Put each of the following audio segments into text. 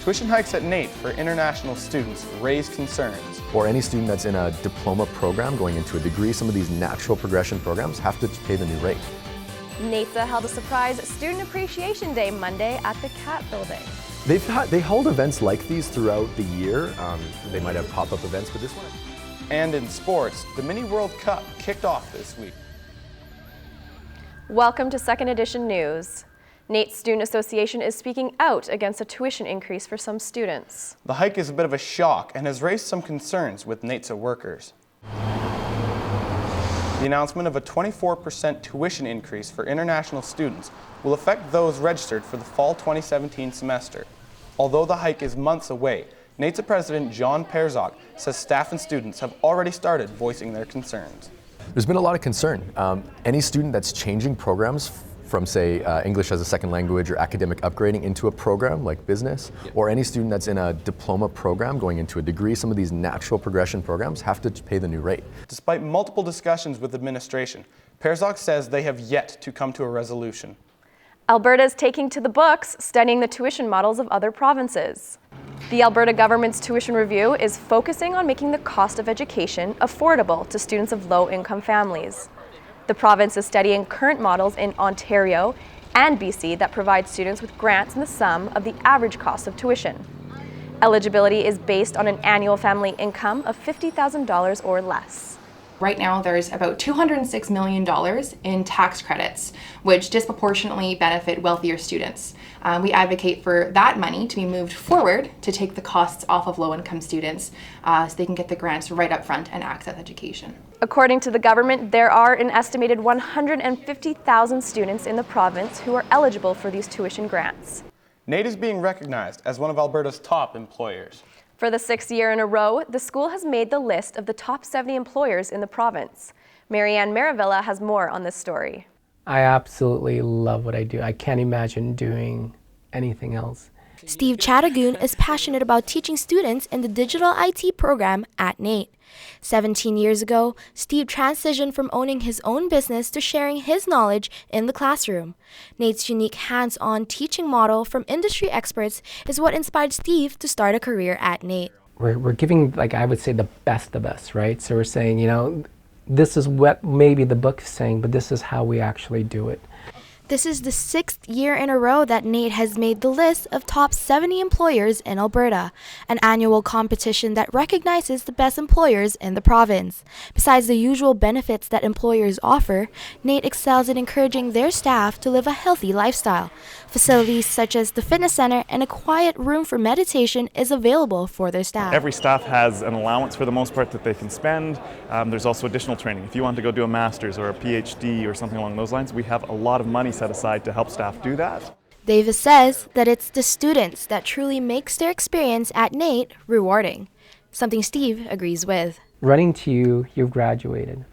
Tuition hikes at NAIT for international students raise concerns. Or any student that's in a diploma program going into a degree, some of these natural progression programs have to pay the new rate. NAIT held a surprise Student Appreciation Day Monday at the CAT building. They hold events like these throughout the year. They might have pop-up events, but this one... And in sports, the Mini World Cup kicked off this week. Welcome to Second Edition News. NAIT Student Association is speaking out against a tuition increase for some students. The hike is a bit of a shock and has raised some concerns with NAIT workers. The announcement of a 24% tuition increase for international students will affect those registered for the fall 2017 semester. Although the hike is months away, NAIT President John Perzok says staff and students have already started voicing their concerns. There's been a lot of concern. Any student that's changing programs from, say, English as a second language or academic upgrading into a program like business, or any student that's in a diploma program going into a degree, some of these natural progression programs have to pay the new rate. Despite multiple discussions with administration, Perzok says they have yet to come to a resolution. Alberta is taking to the books, studying the tuition models of other provinces. The Alberta government's tuition review is focusing on making the cost of education affordable to students of low-income families. The province is studying current models in Ontario and BC that provide students with grants in the sum of the average cost of tuition. Eligibility is based on an annual family income of $50,000 or less. Right now, there's about $206 million in tax credits, which disproportionately benefit wealthier students. We advocate for that money to be moved forward to take the costs off of low-income students so they can get the grants right up front and access education. According to the government, there are an estimated 150,000 students in the province who are eligible for these tuition grants. NAIT is being recognized as one of Alberta's top employers. For the 6th year in a row, the school has made the list of the top 70 employers in the province. Marianne Maravilla has more on this story. I absolutely love what I do. I can't imagine doing anything else. Steve Chattagoon is passionate about teaching students in the digital IT program at NAIT. 17 years ago, Steve transitioned from owning his own business to sharing his knowledge in the classroom. NAIT's unique hands-on teaching model from industry experts is what inspired Steve to start a career at NAIT. We're giving, like I would say, the best of us, right? So we're saying, you know, this is what maybe the book is saying, but this is how we actually do it. This is the 6th year in a row that NAIT has made the list of top 70 employers in Alberta, an annual competition that recognizes the best employers in the province. Besides the usual benefits that employers offer, NAIT excels in encouraging their staff to live a healthy lifestyle. Facilities such as the fitness center and a quiet room for meditation is available for their staff. Every staff has an allowance for the most part that they can spend. There's also additional training. If you want to go do a master's or a PhD or something along those lines, we have a lot of money set aside to help staff do that. Davis says that it's the students that truly makes their experience at NAIT rewarding, something Steve agrees with. Running to you, you've graduated.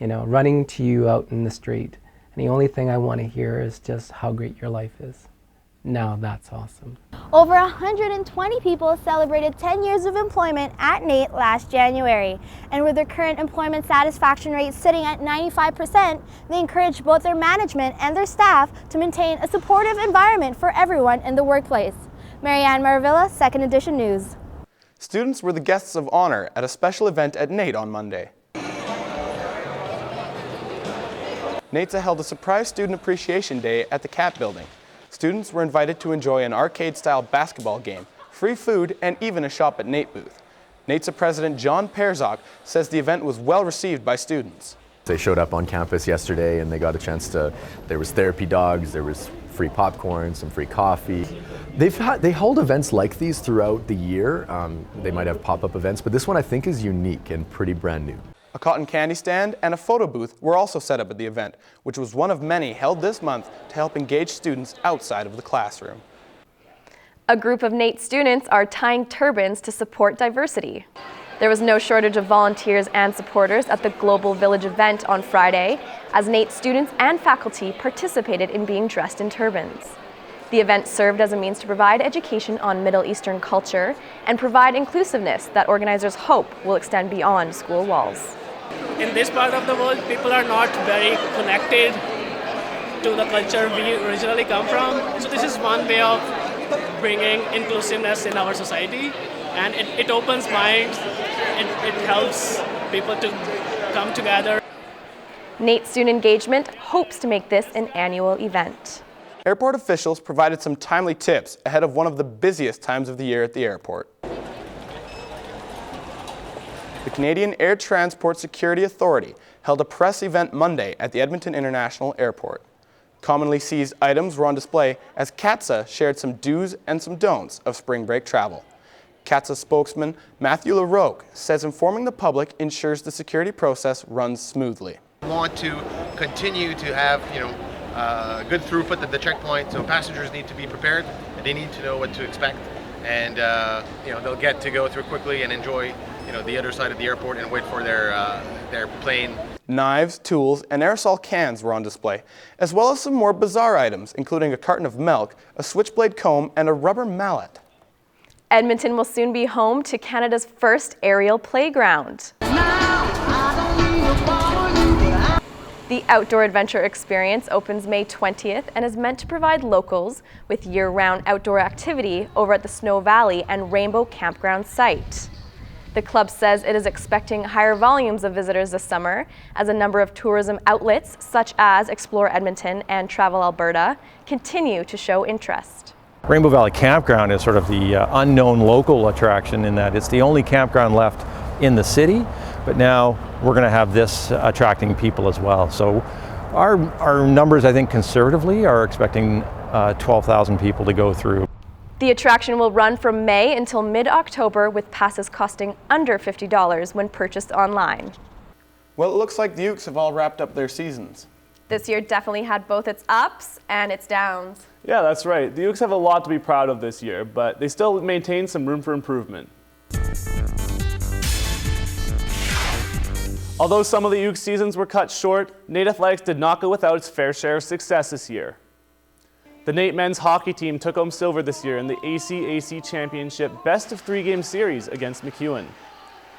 You know, running to you out in the street. And the only thing I want to hear is just how great your life is. Now that's awesome. Over 120 people celebrated 10 years of employment at NAIT last January. And with their current employment satisfaction rate sitting at 95%, they encourage both their management and their staff to maintain a supportive environment for everyone in the workplace. Marianne Maravilla, Second Edition News. Students were the guests of honor at a special event at NAIT on Monday. NAIT held a surprise Student Appreciation Day at the CAT building. Students were invited to enjoy an arcade-style basketball game, free food, and even a shop at NAIT booth. NAIT's President John Perzok says the event was well received by students. They showed up on campus yesterday and they got a chance to, there was therapy dogs, there was free popcorn, some free coffee. They hold events like these throughout the year. They might have pop-up events, but this one I think is unique and pretty brand new. A cotton candy stand and a photo booth were also set up at the event, which was one of many held this month to help engage students outside of the classroom. A group of NAIT students are tying turbans to support diversity. There was no shortage of volunteers and supporters at the Global Village event on Friday, as NAIT students and faculty participated in being dressed in turbans. The event served as a means to provide education on Middle Eastern culture and provide inclusiveness that organizers hope will extend beyond school walls. In this part of the world, people are not very connected to the culture we originally come from. So this is one way of bringing inclusiveness in our society, and it opens minds, it helps people to come together. NAIT Student Engagement hopes to make this an annual event. Airport officials provided some timely tips ahead of one of the busiest times of the year at the airport. The Canadian Air Transport Security Authority held a press event Monday at the Edmonton International Airport. Commonly seized items were on display as CATSA shared some do's and some don'ts of spring break travel. CATSA spokesman Matthew LaRoque says informing the public ensures the security process runs smoothly. We want to continue to have, good throughput at the checkpoint, so passengers need to be prepared and they need to know what to expect, and they'll get to go through quickly and enjoy the other side of the airport and wait for their plane. Knives, tools, and aerosol cans were on display, as well as some more bizarre items, including a carton of milk, a switchblade comb, and a rubber mallet. Edmonton will soon be home to Canada's first aerial playground. The Outdoor Adventure Experience opens May 20th and is meant to provide locals with year-round outdoor activity over at the Snow Valley and Rainbow Campground site. The club says it is expecting higher volumes of visitors this summer as a number of tourism outlets such as Explore Edmonton and Travel Alberta continue to show interest. Rainbow Valley Campground is sort of the unknown local attraction in that it's the only campground left in the city, but now we're going to have this attracting people as well. So our numbers, I think conservatively, are expecting 12,000 people to go through. The attraction will run from May until mid-October with passes costing under $50 when purchased online. Well, it looks like the Ooks have all wrapped up their seasons. This year definitely had both its ups and its downs. Yeah, that's right. The Ooks have a lot to be proud of this year, but they still maintain some room for improvement. Although some of the Ooks seasons were cut short, NAIT Athletics did not go without its fair share of success this year. The NAIT men's hockey team took home silver this year in the ACAC Championship Best of 3 Game Series against MacEwan.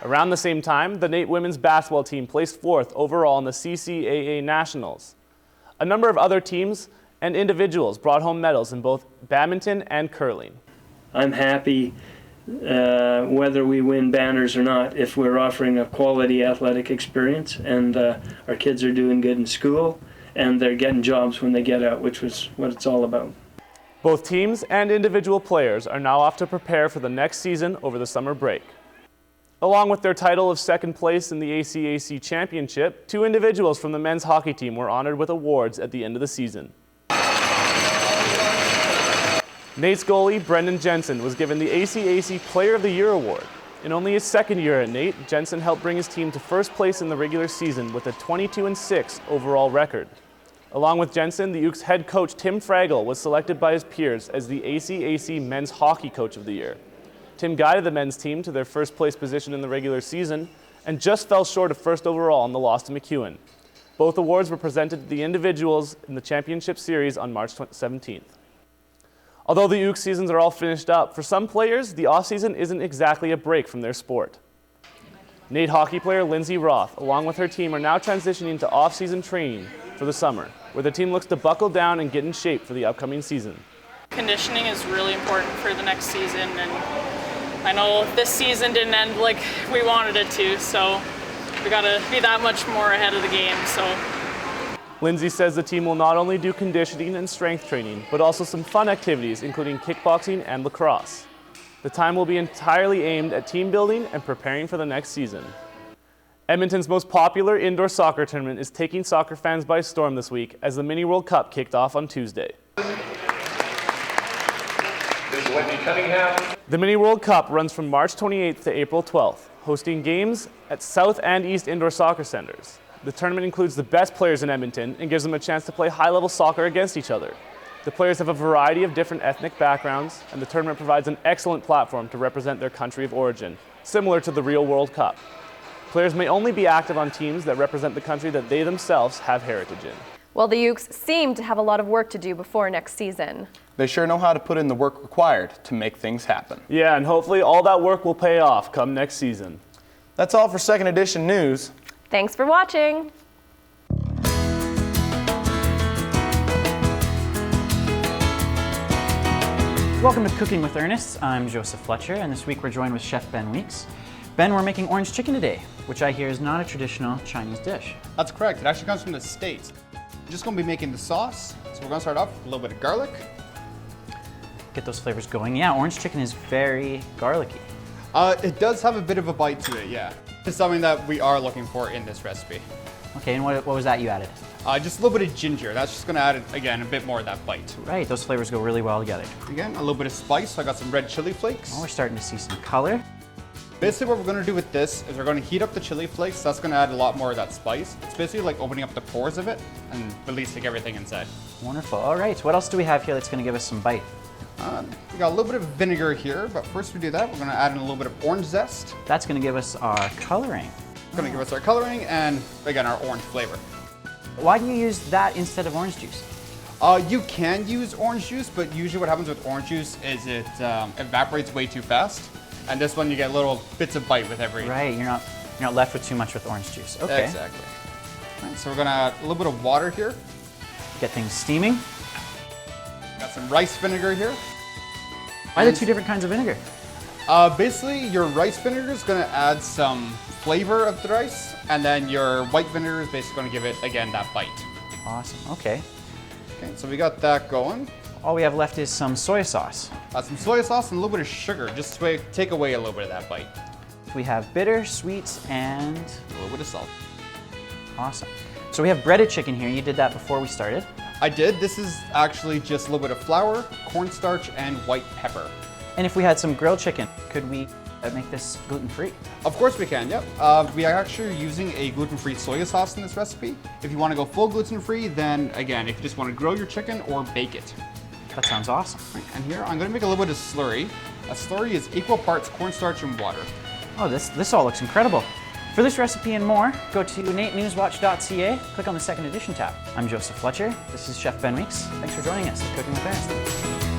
Around the same time, the NAIT women's basketball team placed 4th overall in the CCAA Nationals. A number of other teams and individuals brought home medals in both badminton and curling. I'm happy whether we win banners or not if we're offering a quality athletic experience and our kids are doing good in school and they're getting jobs when they get out, which was what it's all about. Both teams and individual players are now off to prepare for the next season over the summer break. Along with their title of 2nd place in the ACAC Championship, 2 individuals from the men's hockey team were honored with awards at the end of the season. NAIT's goalie, Brendan Jensen, was given the ACAC Player of the Year award. In only his 2nd year at NAIT, Jensen helped bring his team to 1st place in the regular season with a 22-6 overall record. Along with Jensen, the Ooks head coach Tim Fraggle was selected by his peers as the ACAC Men's Hockey Coach of the Year. Tim guided the men's team to their 1st place position in the regular season and just fell short of 1st overall in the loss to MacEwan. Both awards were presented to the individuals in the championship series on March 17th. Although the Ooks seasons are all finished up, for some players, the off-season isn't exactly a break from their sport. NAIT hockey player Lindsay Roth, along with her team, are now transitioning to off-season training for the summer, where the team looks to buckle down and get in shape for the upcoming season. Conditioning is really important for the next season, and I know this season didn't end like we wanted it to, so we gotta be that much more ahead of the game. So Lindsay says the team will not only do conditioning and strength training, but also some fun activities, including kickboxing and lacrosse. The time will be entirely aimed at team building and preparing for the next season. Edmonton's most popular indoor soccer tournament is taking soccer fans by storm this week as the Mini World Cup kicked off on Tuesday. The Mini World Cup runs from March 28th to April 12th, hosting games at South and East indoor soccer centers. The tournament includes the best players in Edmonton and gives them a chance to play high-level soccer against each other. The players have a variety of different ethnic backgrounds, and the tournament provides an excellent platform to represent their country of origin, similar to the real World Cup. Players may only be active on teams that represent the country that they themselves have heritage in. Well, the Ooks seem to have a lot of work to do before next season. They sure know how to put in the work required to make things happen. Yeah, and hopefully all that work will pay off come next season. That's all for Second Edition News. Thanks for watching. Welcome to Cooking with Ernest. I'm Joseph Fletcher, and this week we're joined with Chef Ben Weeks. Ben, we're making orange chicken today, which I hear is not a traditional Chinese dish. That's correct. It actually comes from the States. We're just going to be making the sauce. So we're going to start off with a little bit of garlic. Get those flavors going. Yeah, orange chicken is very garlicky. It does have a bit of a bite to it, yeah. It's something that we are looking for in this recipe. Okay, and what was that you added? Just a little bit of ginger. That's just going to add, again, a bit more of that bite. Right, those flavors go really well together. Again, a little bit of spice. So I got some red chili flakes. Oh, we're starting to see some color. Basically what we're going to do with this is we're going to heat up the chili flakes. That's going to add a lot more of that spice. It's basically like opening up the pores of it and releasing everything inside. Wonderful. All right, what else do we have here that's going to give us some bite? We got a little bit of vinegar here, but first we do that, we're going to add in a little bit of orange zest. That's going to give us our coloring. It's going to give us our coloring and, again, our orange flavor. Why do you use that instead of orange juice? You can use orange juice, but usually what happens with orange juice is it evaporates way too fast. And this one you get little bits of bite with every... Right, you're not left with too much with orange juice. Okay. Exactly. All right, so we're going to add a little bit of water here. Get things steaming. Got some rice vinegar here. Why the two different kinds of vinegar? Basically, your rice vinegar is going to add some flavor of the rice, and then your white vinegar is basically going to give it, again, that bite. Awesome, okay. Okay, so we got that going. All we have left is some soy sauce. Some soy sauce and a little bit of sugar, just to take away a little bit of that bite. We have bitter, sweet, and a little bit of salt. Awesome. So we have breaded chicken here. You did that before we started. I did. This is actually just a little bit of flour, cornstarch, and white pepper. And if we had some grilled chicken, could we make this gluten-free? Of course we can, yep. We are actually using a gluten-free soy sauce in this recipe. If you want to go full gluten-free, then again, if you just want to grill your chicken or bake it. That sounds awesome. And here, I'm going to make a little bit of slurry. A slurry is equal parts cornstarch and water. Oh, this all looks incredible. For this recipe and more, go to naitnewswatch.ca, click on the second edition tab. I'm Joseph Fletcher. This is Chef Ben Weeks. Thanks for joining us at Cooking with Ernest.